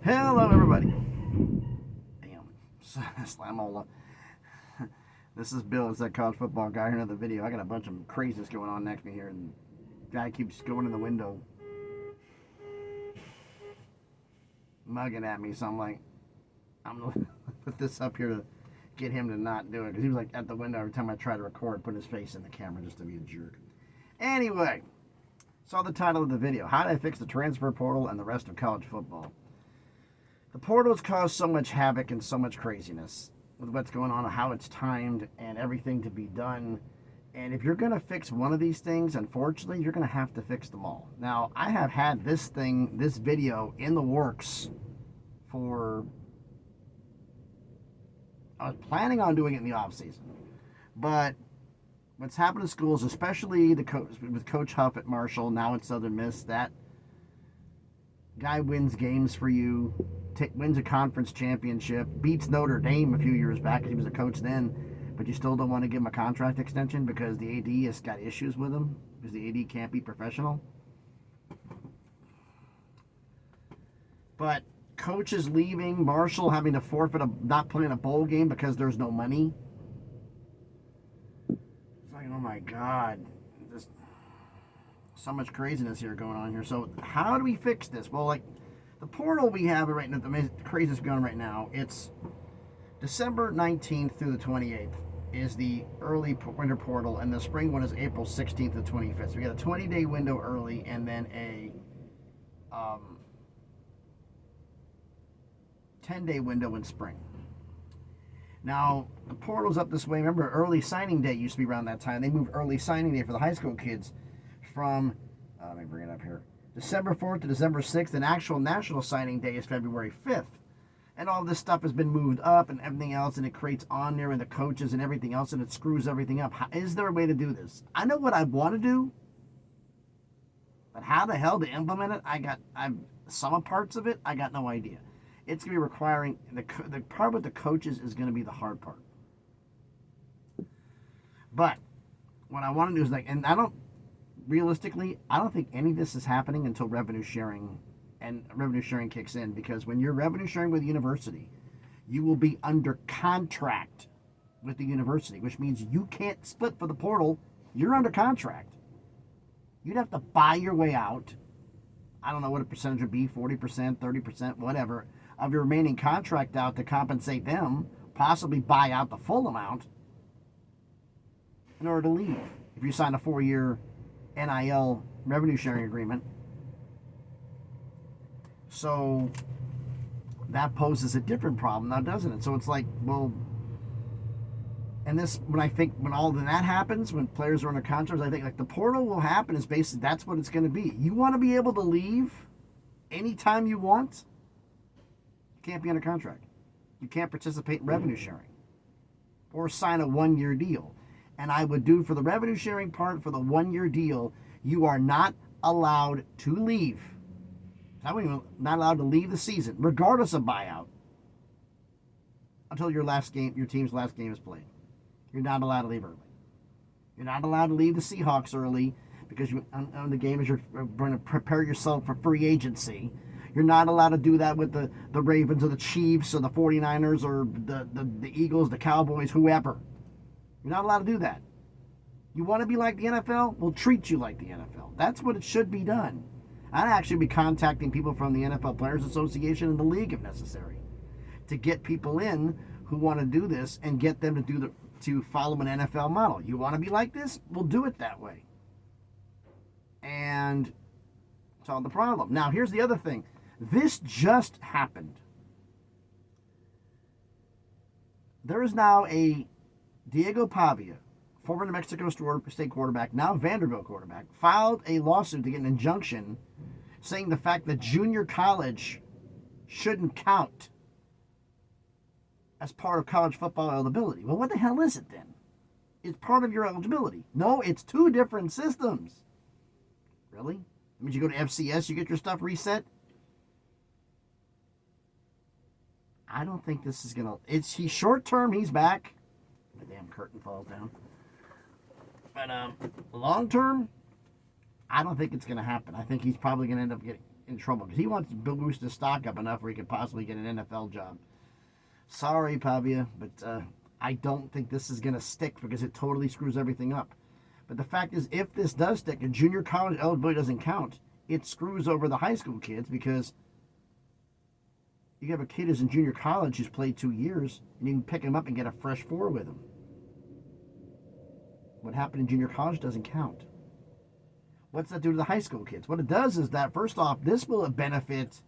Hello, everybody. Damn, Slamola. This is Bill. It's that college football guy. Here another video. I got a bunch of craziness going on next to me here, and the guy keeps going in the window, mugging at me. So I'm like, I'm gonna put this up here to get him to not do it, because he was like at the window every time I try to record, putting his face in the camera just to be a jerk. Anyway, saw the title of the video: How did I fix the transfer portal and the rest of college football? The portal has caused so much havoc and so much craziness with what's going on, how it's timed, and everything to be done. And if you're going to fix one of these things, unfortunately, you're going to have to fix them all. Now, I have had this video in the works for... I was planning on doing it in the off season, but what's happened in schools, especially with Coach Huff at Marshall, now at Southern Miss, that guy wins games for you, wins a conference championship, beats Notre Dame a few years back. He was a coach then, but you still don't want to give him a contract extension because the AD has got issues with him, because the AD can't be professional. But coaches leaving, Marshall having to forfeit not playing a bowl game because there's no money. It's like, oh my God, just so much craziness here going on here. So how do we fix this? Well, like the portal we have right now, the craziness going on right now, it's December 19th through the 28th is the early winter portal, and the spring one is April 16th to 25th. So we got a 20-day window early, and then a 10-day window in spring. Now, the portal's up this way. Remember, early signing day used to be around that time. They moved early signing day for the high school kids from, let me bring it up here, December 4th to December 6th, and actual national signing day is February 5th. And all this stuff has been moved up and everything else, and it creates on there and the coaches and everything else, and it screws everything up. Is there a way to do this? I know what I want to do, but how the hell to implement it, some parts of it, I got no idea. It's going to be requiring, the part with the coaches is going to be the hard part. But what I want to do is realistically, I don't think any of this is happening until revenue sharing kicks in, because when you're revenue sharing with the university, you will be under contract with the university, which means you can't split for the portal. You're under contract. You'd have to buy your way out. I don't know what a percentage would be, 40%, 30%, whatever, of your remaining contract out to compensate them, possibly buy out the full amount in order to leave. If you sign a 4-year NIL revenue sharing agreement. So that poses a different problem now, doesn't it? So it's like, well, and this, when all of that happens, when players are under contracts, I think like the portal will happen is basically, that's what it's going to be. You want to be able to leave anytime you want. You can't be under contract. You can't participate in revenue sharing or sign a 1-year deal. And I would do for the revenue sharing part, for the 1-year deal, you are not allowed to leave. Not allowed to leave the season, regardless of buyout, until your team's last game is played. You're not allowed to leave early. You're not allowed to leave the Seahawks early because on the game as you're going to prepare yourself for free agency. You're not allowed to do that with the Ravens or the Chiefs or the 49ers or the Eagles, the Cowboys, whoever. You're not allowed to do that. You want to be like the NFL? We'll treat you like the NFL. That's what it should be done. I'd actually be contacting people from the NFL Players Association and the league if necessary to get people in who want to do this and get them to follow an NFL model. You want to be like this? We'll do it that way. And solve the problem. Now, here's the other thing. This just happened. There is now a Diego Pavia, former New Mexico State quarterback, now Vanderbilt quarterback, filed a lawsuit to get an injunction saying the fact that junior college shouldn't count as part of college football eligibility. Well, what the hell is it then? It's part of your eligibility. No, it's 2 different systems. Really? That means you go to FCS, you get your stuff reset? I don't think this is going to... He's short-term, he's back. The damn curtain falls down. But long-term, I don't think it's going to happen. I think he's probably going to end up in trouble because he wants to boost his stock up enough where he could possibly get an NFL job. Sorry, Pavia, but I don't think this is going to stick because it totally screws everything up. But the fact is, if this does stick and junior college eligibility doesn't count, it screws over the high school kids because you have a kid who's in junior college who's played 2 years, and you can pick him up and get a fresh 4 with him. What happened in junior college doesn't count. What's that do to the high school kids? What it does is that, first off, this will benefit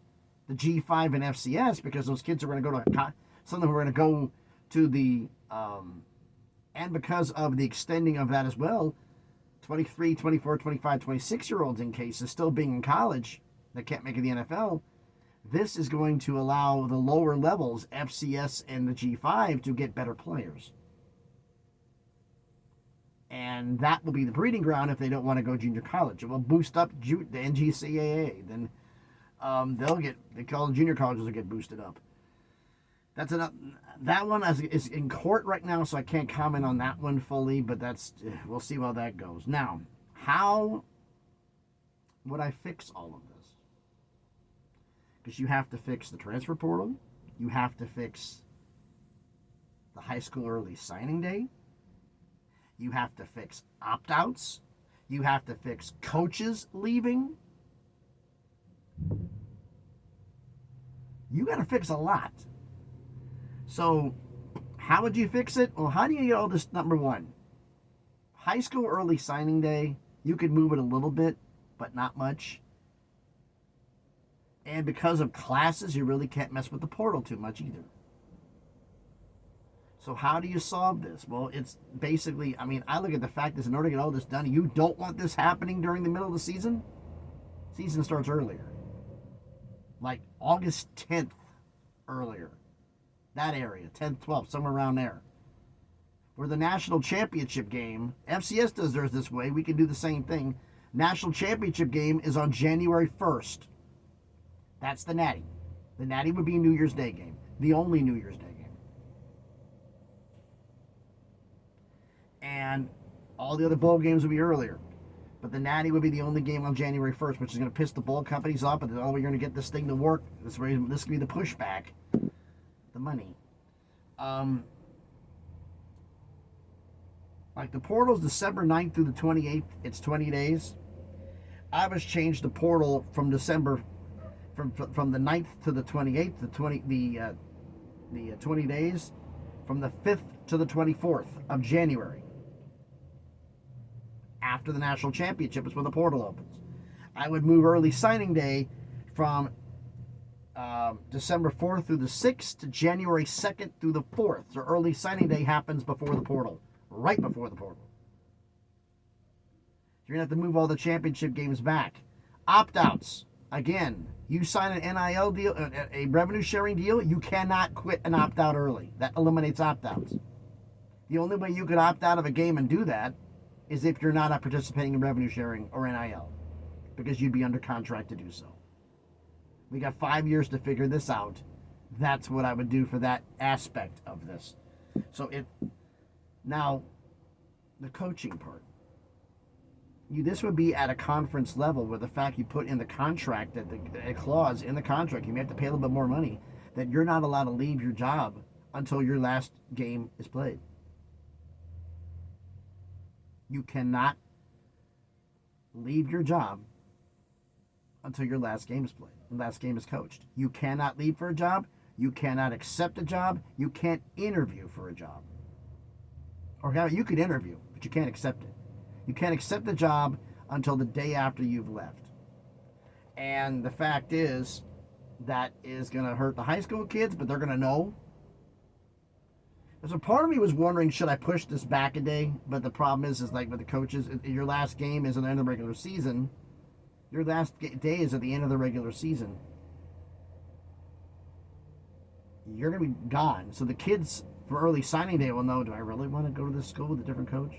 the G5 and FCS because those kids are going to go to something we're going to go to the, and because of the extending of that as well, 23, 24, 25, 26-year-olds in cases still being in college that can't make it the NFL, this is going to allow the lower levels, FCS and the G5, to get better players. And that will be the breeding ground if they don't want to go junior college. It will boost up the NGCAA. Then they call junior colleges will get boosted up. That's enough. That one is in court right now, so I can't comment on that one fully, but we'll see how that goes. Now, how would I fix all of this? Because you have to fix the transfer portal. You have to fix the high school early signing day. You have to fix opt-outs. You have to fix coaches leaving. You got to fix a lot. So, how would you fix it? Well, how do you get all this? Number one, high school early signing day, you could move it a little bit, but not much. And because of classes, you really can't mess with the portal too much either. So how do you solve this? Well, it's basically, I look at the fact is in order to get all this done, you don't want this happening during the middle of the season. Season starts earlier. Like August 10th earlier. That area, 10th, 12th, somewhere around there. Where the national championship game, FCS does theirs this way, we can do the same thing. National championship game is on January 1st. That's the Natty. The Natty would be a New Year's Day game. The only New Year's Day game. And all the other bowl games would be earlier. But the Natty would be the only game on January 1st, which is going to piss the bowl companies off. But we're going to get this thing to work. This could be the pushback. The money. Like the portal's December 9th through the 28th. It's 20 days. I was changed the portal from December from the 9th to the 28th, the 20 days, from the 5th to the 24th of January. After the national championship is when the portal opens. I would move early signing day from December 4th through the 6th to January 2nd through the 4th. So early signing day happens before the portal, right before the portal. You're going to have to move all the championship games back. Opt-outs. Again, you sign an NIL deal, a revenue sharing deal, you cannot quit and opt out early. That eliminates opt-outs. The only way you could opt out of a game and do that is if you're not participating in revenue sharing or NIL, because you'd be under contract to do so. We got 5 years to figure this out. That's what I would do for that aspect of this. Now, the coaching part. This would be at a conference level where the fact you put in the contract, that a clause in the contract, you may have to pay a little bit more money, that you're not allowed to leave your job until your last game is played. You cannot leave your job until your last game is played, the last game is coached. You cannot leave for a job. You cannot accept a job. You can't interview for a job. Or you could interview, but you can't accept it. You can't accept the job until the day after you've left. And the fact is, that is going to hurt the high school kids, but they're going to know. So part of me was wondering, should I push this back a day? But the problem is like with the coaches, your last game is at the end of the regular season. Your last day is at the end of the regular season. You're going to be gone. So the kids for early signing day will know, do I really want to go to this school with a different coach?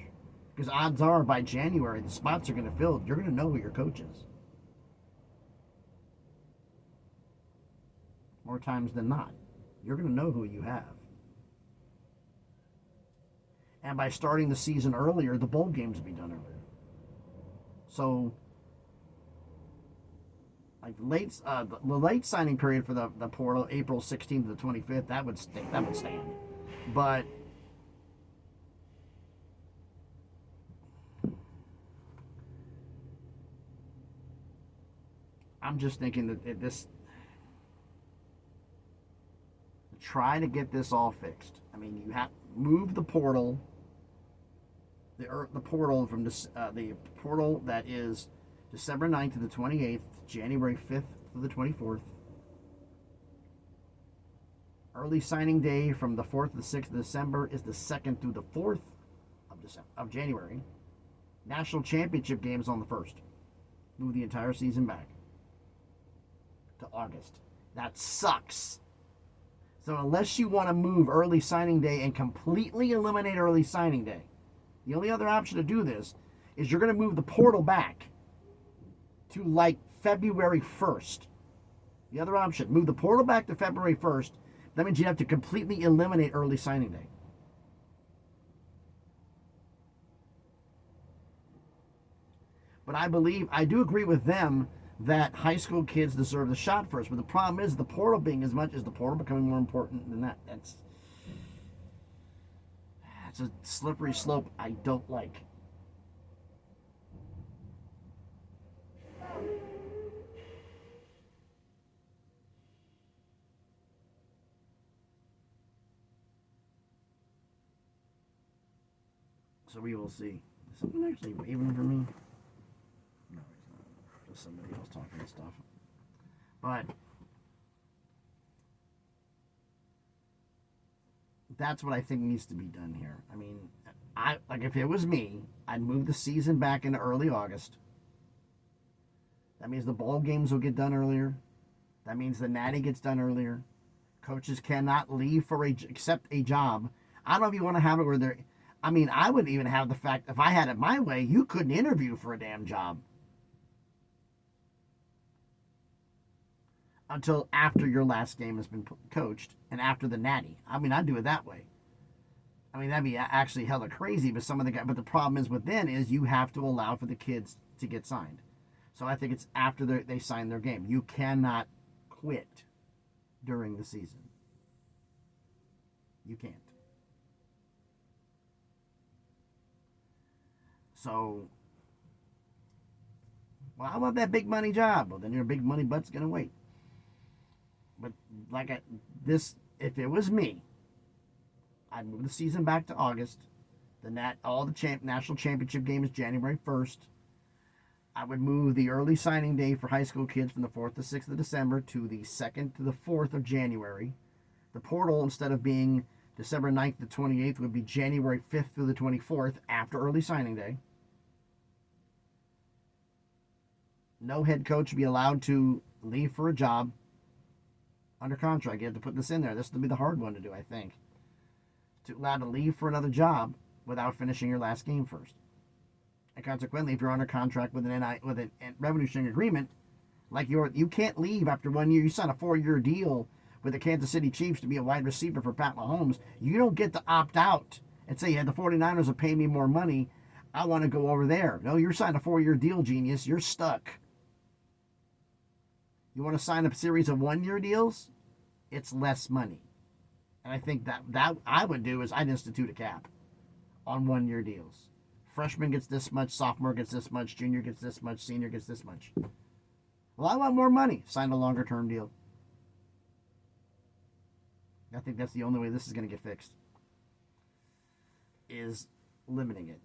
Because odds are by January, the spots are going to fill. You're going to know who your coach is. More times than not. You're going to know who you have. And by starting the season earlier, the bowl games will be done earlier. So, Like the late signing period for the portal, April 16th to the 25th, that would stand. But I'm just thinking that this try to get this all fixed. I mean, you have move the portal, the portal from the portal that is December 9th to the 28th, January 5th to the 24th. Early signing day from the 4th to the 6th of December is the 2nd through the 4th of January. National championship games on the 1st. Move the entire season back to August. That sucks. So unless you want to move early signing day and completely eliminate early signing day, the only other option to do this is you're going to move the portal back to like February 1st. The other option, move the portal back to February 1st. That means you'd have to completely eliminate early signing day. But I do agree with them that high school kids deserve the shot first. But the problem is the portal being as much as the portal becoming more important than that. That's a slippery slope I don't like. So we will see. Is someone actually waving for me? No, he's not. Just somebody else talking stuff. But that's what I think needs to be done here. I mean, if it was me, I'd move the season back into early August. That means the bowl games will get done earlier. That means the natty gets done earlier. Coaches cannot leave for accept a job. I don't know if you want to have it where they're. I mean, I would even have the fact, if I had it my way, you couldn't interview for a damn job until after your last game has been coached and after the natty. I mean, I'd do it that way. I mean, that'd be actually hella crazy, but some of the guys. But the problem is you have to allow for the kids to get signed. So I think it's after they sign their game. You cannot quit during the season. You can't. So, well, I want that big money job. Well, then your big money butt's going to wait. But if it was me, I'd move the season back to August. All the national championship games January 1st. I would move the early signing day for high school kids from the 4th to 6th of December to the 2nd to the 4th of January. The portal, instead of being December 9th to 28th, would be January 5th through the 24th after early signing day. No head coach would be allowed to leave for a job under contract. You have to put this in there. This will be the hard one to do, I think. Allowed to leave for another job without finishing your last game first. And consequently, if you're under contract with a revenue sharing agreement, you can't leave after 1 year. You sign a 4-year deal with the Kansas City Chiefs to be a wide receiver for Pat Mahomes. You don't get to opt out and say, yeah, the 49ers will pay me more money. I want to go over there. No, you're signing a 4-year deal, genius. You're stuck. You want to sign a series of 1-year deals? It's less money. And I think that I would do is I'd institute a cap on 1-year deals. Freshman gets this much, sophomore gets this much, junior gets this much, senior gets this much. Well, I want more money. Sign a longer term deal. I think that's the only way this is going to get fixed, is limiting it.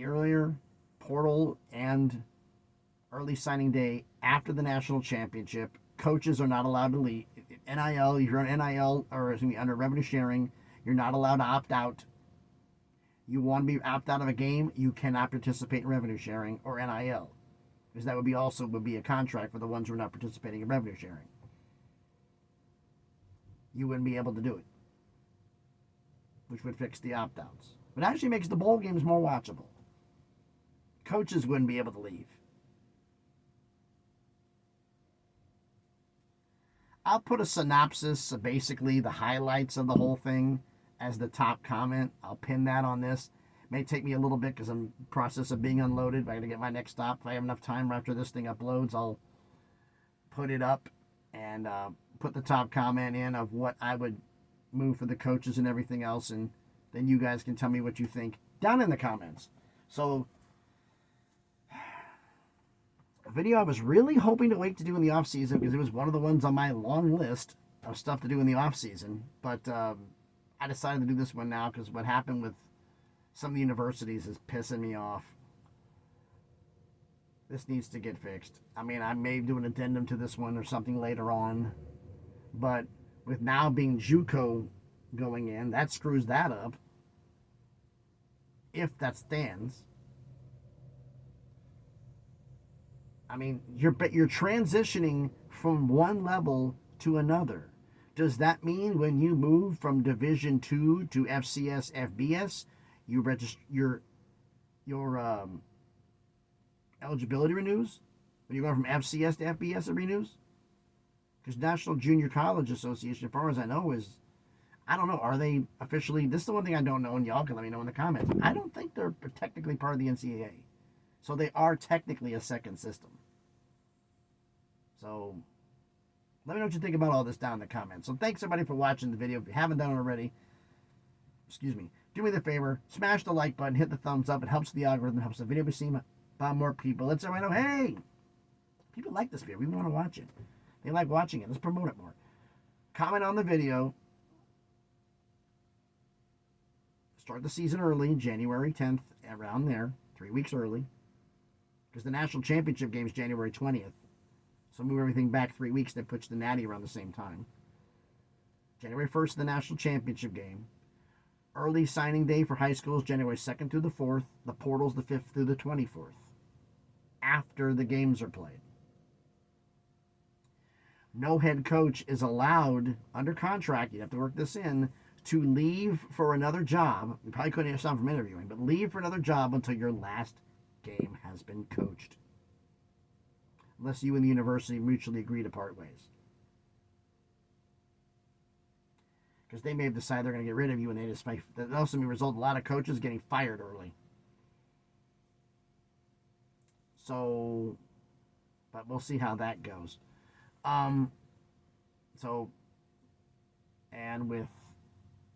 Earlier, portal and early signing day after the national championship. Coaches are not allowed to leave. NIL, if you're on NIL or under revenue sharing, you're not allowed to opt out. You want to be opt out of a game, you cannot participate in revenue sharing or NIL, because that would be a contract for the ones who are not participating in revenue sharing. You wouldn't be able to do it, which would fix the opt-outs. But actually makes the bowl games more watchable. Coaches wouldn't be able to leave. I'll put a synopsis, basically the highlights of the whole thing, as the top comment. I'll pin that on this. It may take me a little bit because I'm in the process of being unloaded. I got to get my next stop. If I have enough time after this thing uploads, I'll put it up and put the top comment in of what I would move for the coaches and everything else, and then you guys can tell me what you think down in the comments. So, a video I was really hoping to wait to do in the off season because it was one of the ones on my long list of stuff to do in the off season, but I decided to do this one now because what happened with some of the universities is pissing me off. This needs to get fixed. I mean, I may do an addendum to this one or something later on, but with now being JUCO going in, that screws that up. If that stands. I mean, you're transitioning from one level to another. Does that mean when you move from Division II to FCS, FBS, you register your eligibility renews? When you're going from FCS to FBS, it renews? Because National Junior College Association, as far as I know, is, I don't know, are they officially, this is the one thing I don't know, and y'all can let me know in the comments. I don't think they're technically part of the NCAA. So they are technically a second system. So let me know what you think about all this down in the comments. So thanks everybody for watching the video. If you haven't done it already, do me the favor, smash the like button, hit the thumbs up. It helps the algorithm, helps the video be seen by more people. Let's everybody know, hey, people like this video. We want to watch it. They like watching it. Let's promote it more. Comment on the video. Start the season early, January 10th, around there, 3 weeks early. Because the national championship game is January 20th. So move everything back 3 weeks. That puts the Natty around the same time. January 1st is the national championship game. Early signing day for high schools, January 2nd through the 4th. The portals, the 5th through the 24th. After the games are played. No head coach is allowed, under contract, you have to work this in, to leave for another job. You probably couldn't have stopped from interviewing, but leave for another job until your last game has been coached. Unless you and the university mutually agree to part ways. Because they may have decided they're going to get rid of you and they just might, that also may result in a lot of coaches getting fired early. So, but we'll see how that goes. And with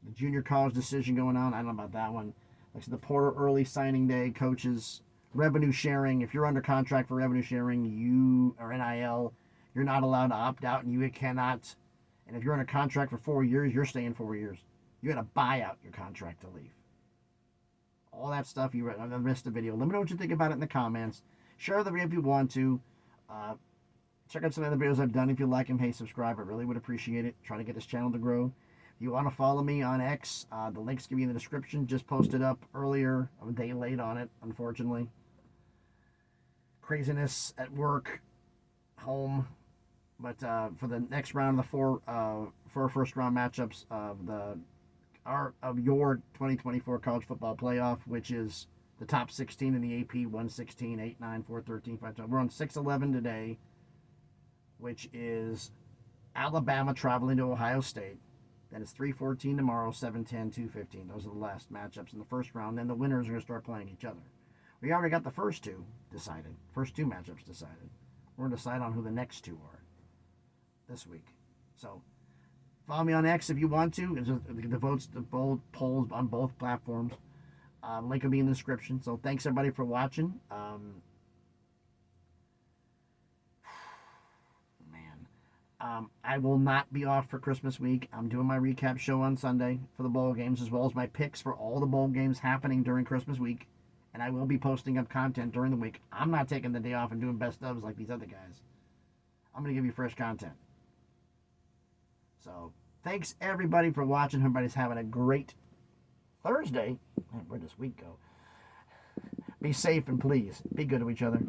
the junior college decision going on, I don't know about that one. Like I said, the Porter early signing day, coaches, revenue sharing. If you're under contract for revenue sharing, you or NIL, you're not allowed to opt out, and you cannot. And if you're under contract for 4 years, you're staying 4 years. You got to buy out your contract to leave. All that stuff. I missed the video. Let me know what you think about it in the comments. Share the video if you want to. Check out some of the videos I've done if you like them. Hey, subscribe. I really would appreciate it. Trying to get this channel to grow. If you want to follow me on X, the link's going to be in the description. Just posted up earlier. I'm a day late on it, unfortunately. Craziness at work, home. But for the next round of the four first round matchups of your 2024 college football playoff, which is the top 16 in the AP, 116, 8, 9, 4, 13, 5, 12. We're on 6-11 today, which is Alabama traveling to Ohio State. Then it's 3-14 tomorrow, 7-10, 2-15. Those are the last matchups in the first round. Then the winners are going to start playing each other. We already got the first two decided. First two matchups decided. We're going to decide on who the next two are this week. So follow me on X if you want to. The votes, the bold polls on both platforms. Link will be in the description. So thanks everybody for watching. I will not be off for Christmas week. I'm doing my recap show on Sunday for the bowl games, as well as my picks for all the bowl games happening during Christmas week. And I will be posting up content during the week. I'm not taking the day off and doing best ofs like these other guys. I'm going to give you fresh content. So, thanks everybody for watching. Everybody's having a great Thursday. Man, where'd this week go? Be safe and please be good to each other.